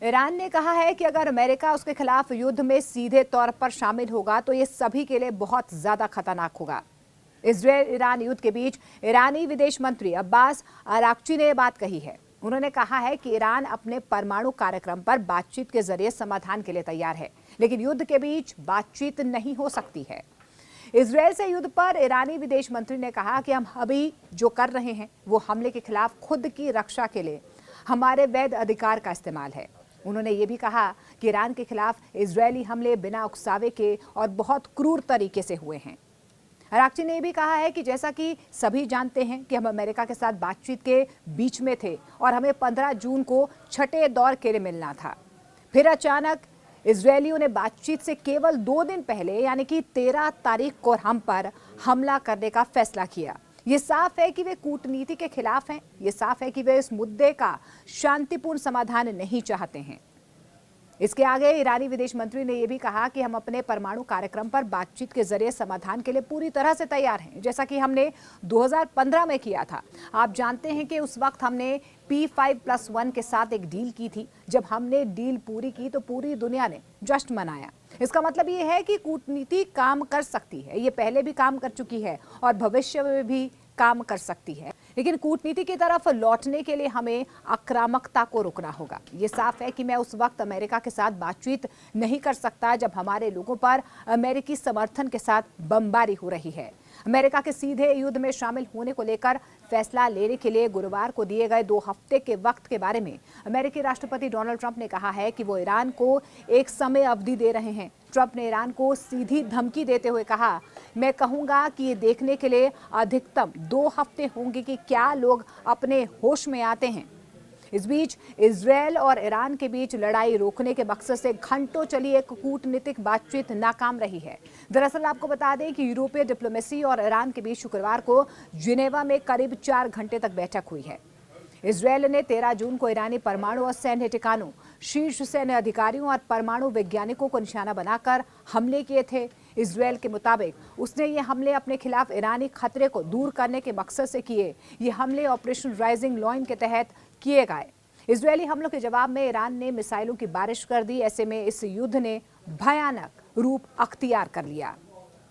Iran ने कहा है कि अगर अमेरिका उसके खिलाफ युद्ध में सीधे तौर पर शामिल होगा तो ये सभी के लिए बहुत ज्यादा खतरनाक होगा। इजरायल ईरान युद्ध के बीच ईरानी विदेश मंत्री अब्बास अराक्ची ने यह बात कही है। उन्होंने कहा है कि ईरान अपने परमाणु कार्यक्रम पर बातचीत के जरिए समाधान के लिए तैयार है, लेकिन युद्ध के बीच बातचीत नहीं हो सकती है। इजरायल से युद्ध पर ईरानी विदेश मंत्री ने कहा कि हम अभी जो कर रहे हैं वो हमले के खिलाफ खुद की रक्षा के लिए हमारे वैध अधिकार का इस्तेमाल है। उन्होंने ये भी कहा कि ईरान के खिलाफ इजरायली हमले बिना उकसावे के और बहुत क्रूर तरीके से हुए हैं। अराक्ची ने भी कहा है कि जैसा कि सभी जानते हैं कि हम अमेरिका के साथ बातचीत के बीच में थे और हमें 15 जून को छठे दौर के लिए मिलना था। फिर अचानक इजरायलियों ने बातचीत से केवल 2 दिन पहले यानी कि 13 तारीख को हम पर हमला करने का फैसला किया। ये साफ है कि वे कूटनीति के खिलाफ हैं। ये साफ है कि वे इस मुद्दे का शांतिपूर्ण समाधान नहीं चाहते हैं। इसके आगे ईरानी विदेश मंत्री ने यह भी कहा कि हम अपने परमाणु कार्यक्रम पर बातचीत के जरिए समाधान के लिए पूरी तरह से तैयार हैं, जैसा कि हमने 2015 में किया था। आप जानते हैं कि उस वक्त हमने P5+1 के साथ एक डील की थी। जब हमने डील पूरी की तो पूरी दुनिया ने जश्न मनाया। इसका मतलब ये है कि कूटनीति काम कर सकती है। ये पहले भी काम कर चुकी है और भविष्य में भी काम कर सकती है, लेकिन कूटनीति की तरफ लौटने के लिए हमें आक्रामकता को रोकना होगा। ये साफ है कि मैं उस वक्त अमेरिका के साथ बातचीत नहीं कर सकता जब हमारे लोगों पर अमेरिकी समर्थन के साथ बमबारी हो रही है। अमेरिका के सीधे युद्ध में शामिल होने को लेकर फैसला लेने के लिए गुरुवार को दिए गए 2 हफ्ते के वक्त के बारे में अमेरिकी राष्ट्रपति डोनाल्ड ट्रंप ने कहा है कि वो ईरान को एक समय अवधि दे रहे हैं। ट्रंप ने ईरान को सीधी धमकी देते हुए कहा, मैं कहूंगा कि ये देखने के लिए अधिकतम 2 हफ्ते होंगे कि क्या लोग अपने होश में आते हैं। इस बीच इजरायल और ईरान के बीच लड़ाई रोकने के मकसद से घंटों चली एक कूटनीतिक बातचीत नाकाम रही है। दरअसल आपको बता दें कि यूरोपीय डिप्लोमेसी और ईरान के बीच शुक्रवार को जिनेवा में करीब 4 घंटे तक बैठक हुई है। इजरायल ने 13 जून को ईरानी परमाणु और सैन्य ठिकानों, शीर्ष सैन्य अधिकारियों और परमाणु वैज्ञानिकों को निशाना बनाकर हमले किए थे। इजरायल के मुताबिक उसने ये हमले अपने खिलाफ ईरानी खतरे को दूर करने के मकसद से किए। ये हमले ऑपरेशन राइजिंग लॉइन के तहत किए गए। इजरायली हमलों के जवाब में ईरान ने मिसाइलों की बारिश कर दी। ऐसे में इस युद्ध ने भयानक रूप अख्तियार कर लिया।